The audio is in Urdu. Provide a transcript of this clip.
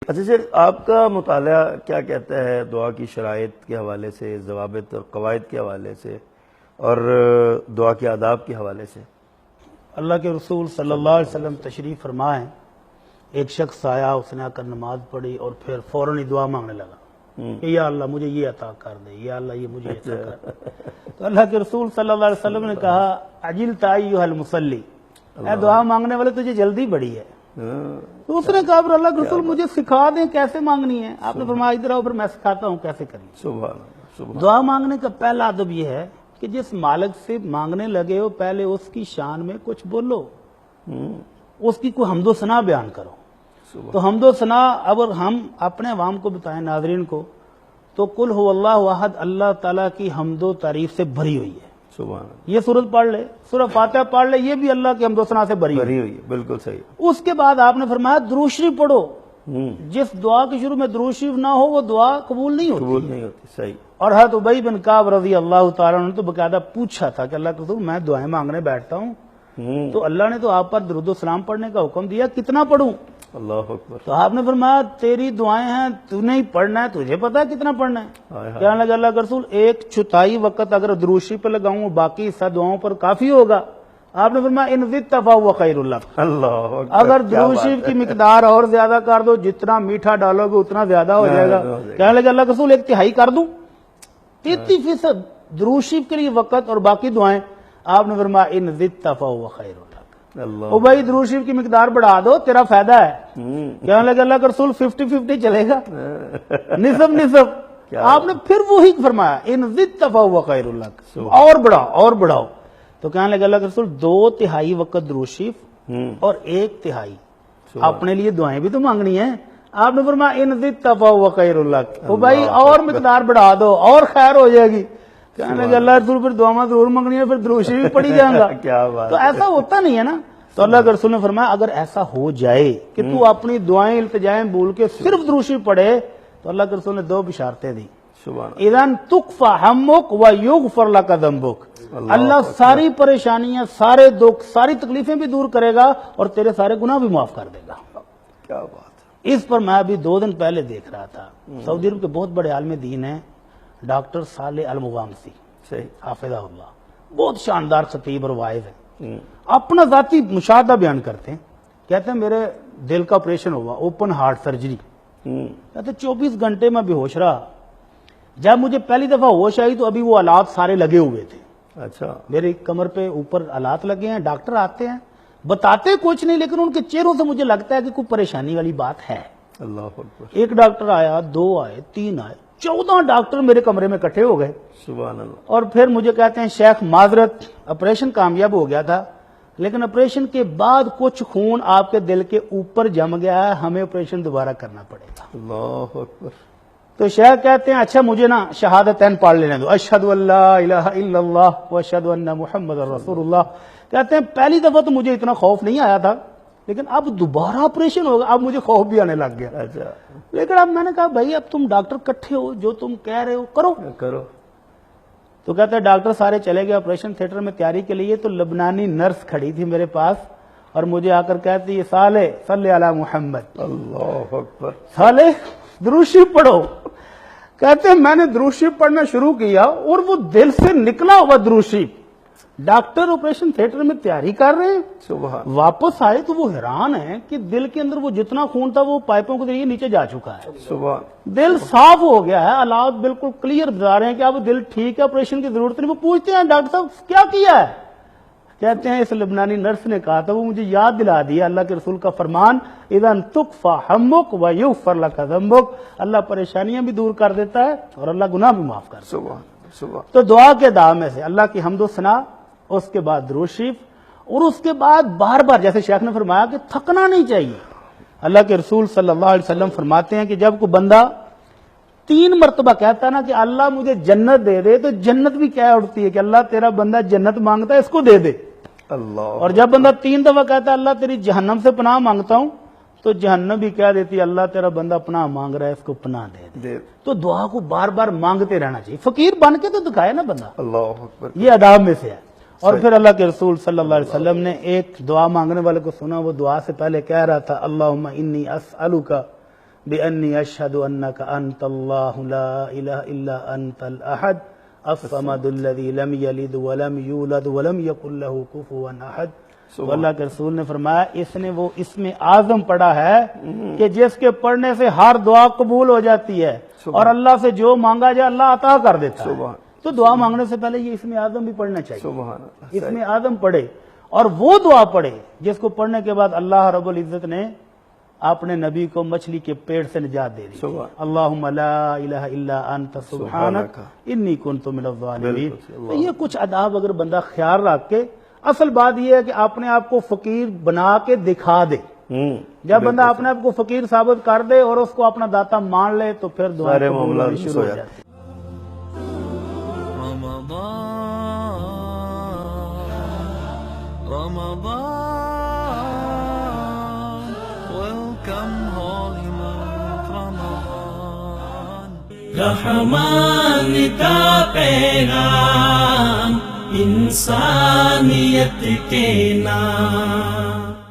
اچھا شیخ، آپ کا مطالعہ کیا کہتا ہے دعا کی شرائط کے حوالے سے، ضوابط اور قواعد کے حوالے سے، اور دعا کے آداب کے حوالے سے؟ اللہ کے رسول صلی اللہ علیہ وسلم تشریف فرمائیں، ایک شخص آیا، اس نے آ کر نماز پڑھی اور پھر فوراً ہی دعا مانگنے لگا کہ یا اللہ مجھے یہ عطا کر دے، یا اللہ یہ مجھے عطا کر دے۔ تو اللہ کے رسول صلی اللہ علیہ وسلم نے کہا عجلت ایھا المصلی، اے دعا مانگنے والے تجھے جلدی بڑی ہے۔ تو اس نے کہا پھر اللہ کے رسول مجھے سکھا دیں کیسے مانگنی ہے۔ آپ نے فرمایا ادھر آؤ پھر میں سکھاتا ہوں کیسے کرنی ہے۔ سبحان اللہ، سبحان دعا مانگنے کا پہلا ادب یہ ہے کہ جس مالک سے مانگنے لگے ہو پہلے اس کی شان میں کچھ بولو، اس کی کوئی حمد و ثنا بیان کرو۔ تو حمد و ثنا اگر ہم اپنے عوام کو بتائیں، ناظرین کو، تو قل هو اللہ احد، اللہ تعالیٰ کی حمد و تعریف سے بھری ہوئی ہے۔ سبحان اللہ، یہ سورت پڑھ لے، سورہ فاتحہ پڑھ لے، یہ بھی اللہ کی حمد و ثنا سے بھری بھری ہوئی ہے، بالکل صحیح۔ اس کے بعد آپ نے فرمایا درود شریف پڑھو۔ جس دعا کے شروع میں درود شریف نہ ہو وہ دعا قبول نہیں ہوتی۔ قبول نہیں ہوتی، صحیح۔ اور حضرت ابی بن کعب رضی اللہ تعالیٰ عنہ نے تو باقاعدہ پوچھا تھا کہ اللہ کے رسول میں دعائیں مانگنے بیٹھتا ہوں تو اللہ نے تو آپ پر درود و سلام پڑھنے کا حکم دیا، کتنا پڑھوں؟ اللہ اکبر۔ تو آپ نے فرمایا تیری دعائیں ہیں، تو نہیں پڑھنا ہے، تجھے پتا ہے کتنا پڑھنا ہے؟ کہنے لگا اللہ کے رسول ایک چوتھائی وقت اگر درود شریف پہ لگاؤں باقی حصہ دعاؤں پر کافی ہوگا۔ آپ نے فرمایا ان زدت فہو خیر لک، اللہ اکبر، اگر درود شریف کی مقدار اور زیادہ کر دو، جتنا میٹھا ڈالو گے اتنا زیادہ ہو جائے گا۔ کہنے لگا اللہ کے رسول ایک تہائی کر دوں، 33% درود شریف کے لیے وقت اور باقی دعائیں۔ آپ نے فرمایا ان زدت فہو خیر لک، اللہ او بھائی درود شریف کی مقدار بڑھا دو، تیرا فائدہ ہے۔ کہنے لگا اللہ کا رسول 50-50 چلے گا، نصف نصف۔ آپ نے پھر وہی فرمایا ان زدت فہو خیر لک، اور بڑھاؤ اور بڑھاؤ۔ تو کہنے لگا اللہ کے رسول 2/3 وقت درود شریف اور 1/3 اپنے لیے دعائیں بھی تو مانگنی ہیں۔ آپ نے فرمایا ان زدت فہو خیر لک، او بھائی اور مقدار بڑھا دو اور خیر ہو جائے گی۔ کہنے لگا اللہ کے رسول پھر دعائیں ضرور مانگنی ہے، پھر درود شریف پڑھی جائیں گا۔ کیا بات، تو ایسا ہوتا نہیں ہے نا۔ تو اللہ کے رسول نے فرمایا اگر ایسا ہو جائے کہ تو اپنی دعائیں التجائیں بول کے صرف درود شریف پڑھے تو اللہ کے رسول نے 2 بشارتیں دی۔ سبحان اللہ، اذن تکفی ہمک و یغفر لک ذنبک، اللہ ساری پریشانیاں، سارے دکھ، ساری تکلیفیں بھی دور کرے گا اور تیرے سارے گناہ بھی معاف کر دے گا۔ کیا بات ہے۔ اس پر میں ابھی 2 دن پہلے دیکھ رہا تھا، سعودی عرب کے بہت بڑے عالم دین ہیں ڈاکٹر صالح المغامسی صحیح، حافظہ اللہ، بہت شاندار خطیب اور واعظ ہیں، اپنا ذاتی مشاہدہ بیان کرتے ہیں۔ کہتے ہیں میرے دل کا آپریشن ہوا، اوپن ہارٹ سرجری، کہتے 24 گھنٹے میں بے ہوش رہا۔ جب مجھے پہلی دفعہ ہوش آئی تو ابھی وہ آلات سارے لگے ہوئے تھے، اچھا، میری کمر پہ اوپر آلات لگے ہیں، ڈاکٹر آتے ہیں بتاتے کچھ نہیں لیکن ان کے چہروں سے مجھے لگتا ہے کہ کوئی پریشانی والی بات ہے۔ اللہ اکبر، ایک ڈاکٹر آیا، 2 آئے، 3 آئے، 14 ڈاکٹر میرے کمرے میں اکٹھے ہو گئے۔ سبحان اللہ، اور پھر مجھے کہتے ہیں شیخ معذرت آپریشن کامیاب ہو گیا تھا لیکن آپریشن کے بعد کچھ خون آپ کے دل کے اوپر جم گیا ہے، ہمیں آپریشن دوبارہ کرنا پڑے گا۔ اللہ اکبر، تو شیخ کہتے ہیں اچھا مجھے نا شہادتین پڑھ لینے دو، اشہد ان لا الہ الا اللہ و اشہد ان محمد رسول اللہ۔ کہتے ہیں پہلی دفعہ تو مجھے اتنا خوف نہیں آیا تھا لیکن اب دوبارہ آپریشن ہوگا، اب مجھے خوف بھی آنے لگ گیا۔ اچھا، لیکن اب میں نے کہا بھائی اب تم ڈاکٹر کٹھے ہو، جو تم کہہ رہے ہو کرو۔ کرو۔ تو کہتے ہیں ڈاکٹر سارے چلے گئے آپریشن تھیٹر میں تیاری کے لیے، تو لبنانی نرس کھڑی تھی میرے پاس اور مجھے آ کر کہتی یہ صالح صلی علی محمد، اللہ اکبر، صالح درود شریف پڑھو۔ کہتے ہیں میں نے درود شریف پڑھنا شروع کیا اور وہ دل سے نکلا ہوا درود شریف۔ ڈاکٹر آپریشن تھیٹر میں تیاری کر رہے ہیں، سبحان، واپس آئے تو وہ حیران ہیں کہ دل کے اندر وہ جتنا خون تھا وہ پائپوں کے ذریعے نیچے جا چکا ہے، سبحان، دل صاف ہو گیا ہے، حالات بالکل کلیئر بتا رہے ہیں کہ اب دل ٹھیک ہے، آپریشن کی ضرورت نہیں۔ وہ پوچھتے ہیں ڈاکٹر صاحب کیا کیا ہے؟ کہتے ہیں اس لبنانی نرس نے کہا تھا، وہ مجھے یاد دلا دیا اللہ کے رسول کا فرمان اذا تکفی ہمک و یغفر لک ذنبک، اللہ پریشانیاں بھی دور کر دیتا ہے اور اللہ گناہ بھی معاف کر دیتا ہے۔ سبحان، سبحان، تو دعا کے دعا میں سے اللہ کی حمد و ثنا، اس کے بعد درود شریف، اور اس کے بعد بار بار جیسے شیخ نے فرمایا کہ تھکنا نہیں چاہیے۔ اللہ کے رسول صلی اللہ علیہ وسلم فرماتے ہیں کہ جب کوئی بندہ 3 مرتبہ کہتا ہے نا کہ اللہ مجھے جنت دے دے، تو جنت بھی کہہ اٹھتی ہے کہ اللہ تیرا بندہ جنت مانگتا ہے اس کو دے دے۔ اللہ، اور جب بندہ 3 دفعہ کہتا ہے اللہ تیری جہنم سے پناہ مانگتا ہوں، تو جہنم بھی کہہ دیتی ہے اللہ تیرا بندہ پناہ مانگ رہا ہے اس کو پناہ دے دے۔ تو دعا کو بار بار مانگتے رہنا چاہیے، فقیر بن کے تو دکھائے نا بندہ، اللہ اکبر، یہ آداب میں سے ہے۔ اور پھر اللہ کے رسول صلی اللہ علیہ وسلم نے ایک دعا مانگنے والے کو سنا، وہ دعا سے پہلے کہہ رہا تھا اللہم انی اسألک بِأَنِّي أَشْهَدُ أَنَّكَ أَنْتَ اللَّهُ لَا إِلَهَ إِلَّا أَنْتَ الْأَحَدُ الصَّمَدُ الَّذِي لَمْ يَلِدْ وَلَمْ يُولَدْ وَلَمْ يَكُنْ لَهُ كُفُوًا أَحَدٌ. تو اللہ کے رسول نے فرمایا اس نے وہ اسم اعظم پڑھا ہے کہ جس کے پڑھنے سے ہر دعا قبول ہو جاتی ہے اور اللہ سے جو مانگا جائے اللہ عطا کر دیتا ہے. تو دعا مانگنے سے پہلے یہ اسم اعظم بھی پڑھنا چاہیے. اسم اعظم پڑھے اور وہ دعا پڑھے جس کو پڑھنے کے بعد اللہ رب العزت نے اپنے نبی کو مچھلی کے پیٹ سے نجات دے دی. اللہم لا الہ الا انت سبحانک انی کنت من الظالمین. تو یہ کچھ آداب اگر بندہ خیال رکھ کے، اصل بات یہ ہے کہ اپنے آپ کو فقیر بنا کے دکھا دے. جب بندہ اپنے آپ کو فقیر ثابت کر دے اور اس کو اپنا داتا مان لے تو پھر دعائیں قبول ہونی شروع ہو جاتی. Ramadan, welcome holy month Ramadan. رحمان کا پیغام انسانیت کے نام.